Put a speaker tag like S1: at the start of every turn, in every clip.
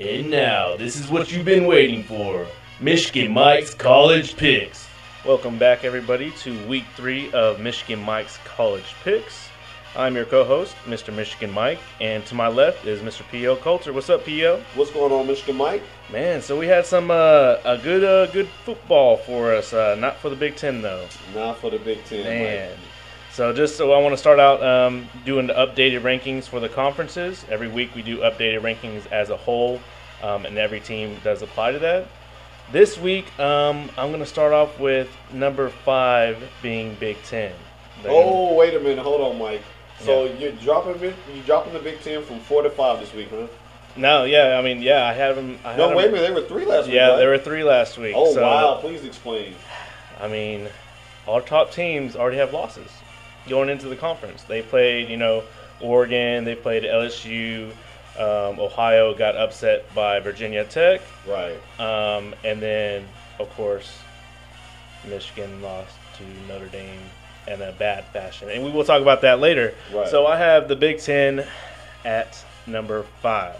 S1: And now, this is what you've been waiting for. Michigan Mike's College Picks.
S2: Welcome back, everybody, to Week 3 of Michigan Mike's College Picks. I'm your co-host, Mr. Michigan Mike, and to my left is Mr. P.O. Coulter. What's up, P.O.?
S3: What's going on, Michigan Mike?
S2: Man, so we had some a good football for us. Not for the Big Ten, though.
S3: Not for the Big Ten,
S2: Man.
S3: Mike.
S2: So I want to start out doing the updated rankings for the conferences. Every week we do updated rankings as a whole, and every team does apply to that. This week, I'm going to start off with number 5 being Big Ten.
S3: Oh, wait a minute. Hold on, Mike. So you're dropping the Big Ten from 4 to 5 this week, huh?
S2: No, yeah, I had them.
S3: No, wait a minute. They were 3 last week.
S2: Yeah,
S3: right?
S2: there were 3 last week.
S3: Oh,
S2: so,
S3: wow. Please explain.
S2: I mean, our top teams already have losses going into the conference. They played, Oregon. They played LSU. Ohio got upset by Virginia Tech.
S3: Right.
S2: And then, of course, Michigan lost to Notre Dame in a bad fashion. And we will talk about that later.
S3: Right.
S2: So I have the Big Ten at number 5.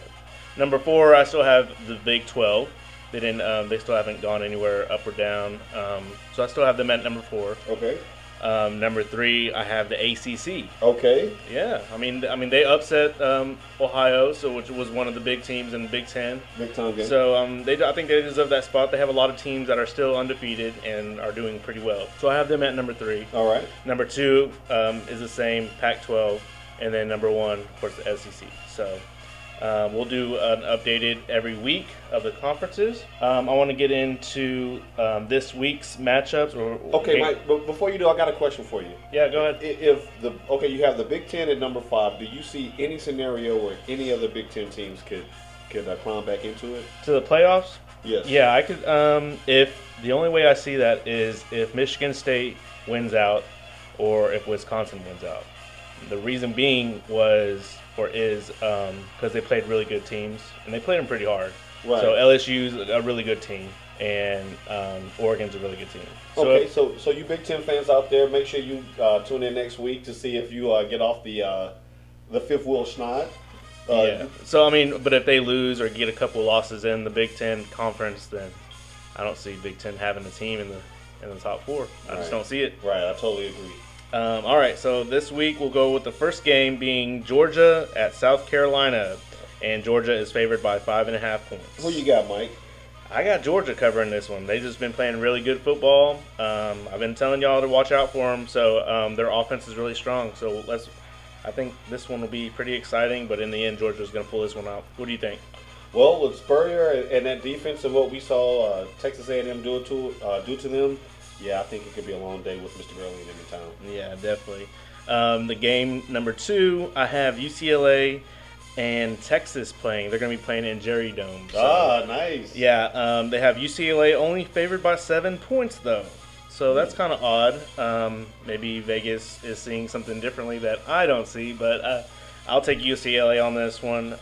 S2: Number 4, I still have the Big 12. They didn't. They still haven't gone anywhere up or down. So I still have them at number 4.
S3: Okay.
S2: Number 3, I have the ACC.
S3: Okay.
S2: Yeah, I mean they upset Ohio, which was one of the big teams in the Big Ten.
S3: Big time game.
S2: So I think they deserve that spot. They have a lot of teams that are still undefeated and are doing pretty well. So I have them at number 3.
S3: All right.
S2: Number 2 is the same, Pac-12, and then number 1, of course, the SEC. So we'll do an updated every week of the conferences. I want to get into this week's matchups.
S3: Okay, Mike. But before you do, I got a question for you.
S2: Yeah, go ahead.
S3: You have the Big Ten at number 5. Do you see any scenario where any other Big Ten teams could climb back into it?
S2: To the playoffs?
S3: Yes.
S2: Yeah, I could. If the only way I see that is if Michigan State wins out, or if Wisconsin wins out. The reason being is because they played really good teams, and they played them pretty hard.
S3: Right.
S2: So LSU's a really good team, and Oregon's a really good team.
S3: Okay, so you Big Ten fans out there, make sure you tune in next week to see if you get off the fifth wheel schneid.
S2: Yeah. So but if they lose or get a couple losses in the Big Ten conference, then I don't see Big Ten having a team in the top 4. I just don't see it.
S3: Right. I totally agree.
S2: All right, so this week we'll go with the first game being Georgia at South Carolina, and Georgia is favored by 5.5 points.
S3: Who you got, Mike?
S2: I got Georgia covering this one. They've just been playing really good football. I've been telling y'all to watch out for them, so their offense is really strong. So I think this one will be pretty exciting, but in the end, Georgia's going to pull this one out. What do you think?
S3: Well, with Spurrier and that defense and what we saw Texas A&M do to them, yeah, I think it could be a long day with Mr. Gurley in town.
S2: Yeah, definitely. The game number 2, I have UCLA and Texas playing. They're going to be playing in Jerry Dome. So,
S3: nice.
S2: Yeah, they have UCLA only favored by 7 points, though. So that's kind of odd. Maybe Vegas is seeing something differently that I don't see, but I'll take UCLA on this one,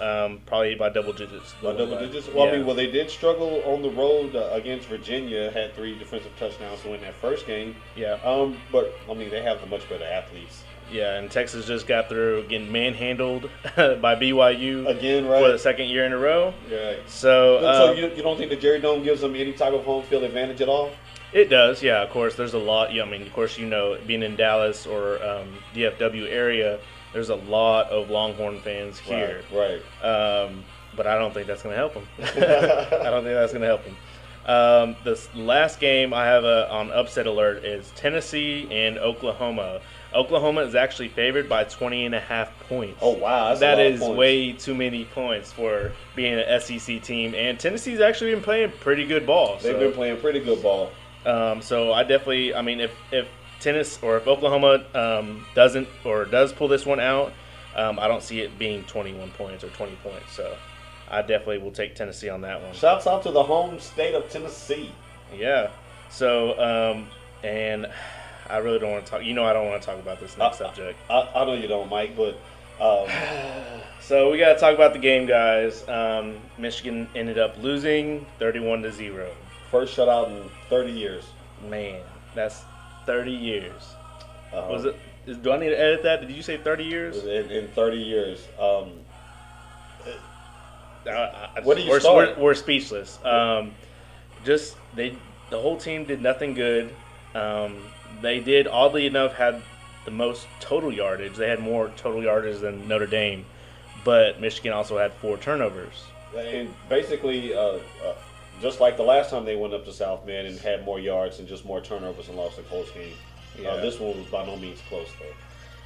S2: probably by double digits.
S3: By double digits? Well,
S2: yeah.
S3: They did struggle on the road against Virginia, had 3 defensive touchdowns to win that first game.
S2: Yeah.
S3: But, they have the much better athletes.
S2: Yeah, and Texas just got through getting manhandled by BYU
S3: again, right?
S2: For the second year in a row.
S3: Right.
S2: So
S3: you don't think the Jerry Dome gives them any type of home field advantage at all?
S2: It does, yeah. Of course, there's a lot. Yeah, of course, being in Dallas or DFW area, there's a lot of Longhorn fans here.
S3: Right.
S2: But I don't think that's going to help them. I don't think that's going to help them. This last game I have on upset alert is Tennessee and Oklahoma. Oklahoma is actually favored by 20.5 points.
S3: Oh, wow.
S2: That is way too many points for being an SEC team. And Tennessee's actually been playing pretty good ball.
S3: They've been playing pretty good ball.
S2: So I definitely, if Oklahoma does pull this one out, I don't see it being 21 points or 20 points. So I definitely will take Tennessee on that one.
S3: Shouts out to the home state of Tennessee.
S2: Yeah. So, and I really don't want to talk. I don't want to talk about this next subject.
S3: I know you don't, Mike, but.
S2: So we got to talk about the game, guys. Michigan ended up losing 31-0.
S3: First shutout in 30 years.
S2: Man, that's 30 years. Was it? Do I need to edit that? Did you say 30 years?
S3: In 30 years. Where do you start?
S2: We're speechless. The whole team did nothing good. They did, oddly enough, had the most total yardage. They had more total yardage than Notre Dame, but Michigan also had 4 turnovers.
S3: And basically, just like the last time they went up to South Bend and had more yards and just more turnovers and lost the close game.
S2: Yeah.
S3: This one was by no means close, though.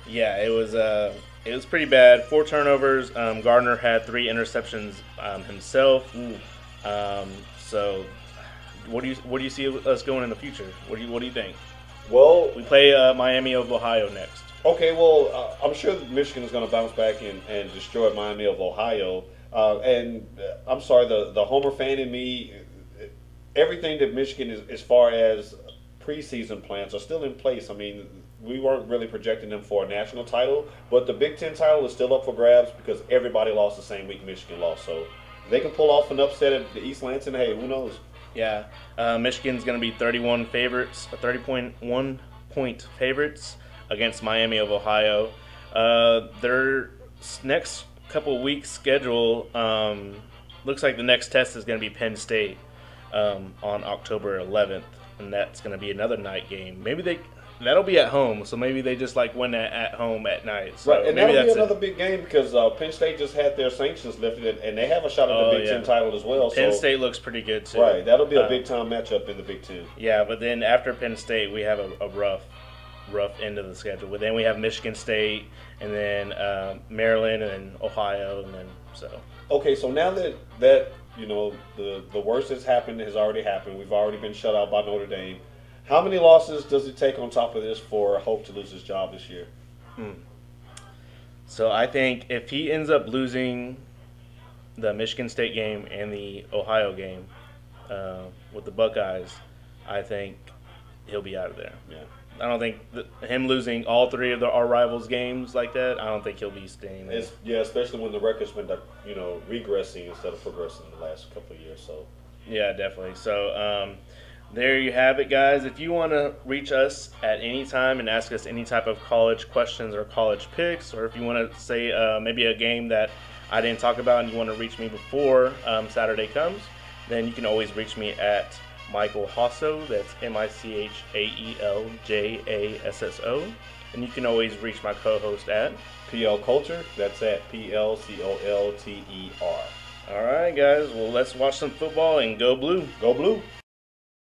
S2: Yeah, it was pretty bad. 4 turnovers. Gardner had 3 interceptions himself. So, what do you see us going in the future? What do you think?
S3: Well,
S2: we play Miami of Ohio next.
S3: Okay, well, I'm sure that Michigan is going to bounce back and destroy Miami of Ohio. And I'm sorry, the Homer fan in me, everything that Michigan is as far as preseason plans are still in place. I mean, we weren't really projecting them for a national title, but the Big Ten title is still up for grabs because everybody lost the same week Michigan lost. So if they can pull off an upset at the East Lansing, hey, who knows?
S2: Yeah, Michigan's going to be 30.1 point favorites against Miami of Ohio. Their next couple of weeks schedule looks like the next test is going to be Penn State on October 11th, and that's going to be another night game. That'll be at home, so maybe they just win at home at night. So
S3: right, and
S2: maybe
S3: that'll be another big game because Penn State just had their sanctions lifted, and they have a shot at the Big Ten title as well.
S2: Penn State looks pretty good too.
S3: Right, that'll be a big time matchup in the Big Ten.
S2: Yeah, but then after Penn State, we have a rough end of the schedule. But then we have Michigan State, and then Maryland, and then Ohio, and then so.
S3: Okay, so now that you know the worst has already happened. We've already been shut out by Notre Dame. How many losses does it take on top of this for Hope to lose his job this year?
S2: So I think if he ends up losing the Michigan State game and the Ohio game with the Buckeyes, I think he'll be out of there.
S3: Yeah.
S2: I don't think him losing all 3 of our rivals' games like that, I don't think he'll be staying there.
S3: Yeah, especially when the record's been regressing instead of progressing in the last couple of years. So.
S2: Yeah, definitely. So there you have it, guys. If you want to reach us at any time and ask us any type of college questions or college picks, or if you want to say maybe a game that I didn't talk about and you want to reach me before Saturday comes, then you can always reach me at Michael Hasso. That's MichaelJasso. And you can always reach my co-host at
S3: PL Culture. That's at PLCOLTER.
S2: All right, guys. Well, let's watch some football and go blue.
S3: Go blue.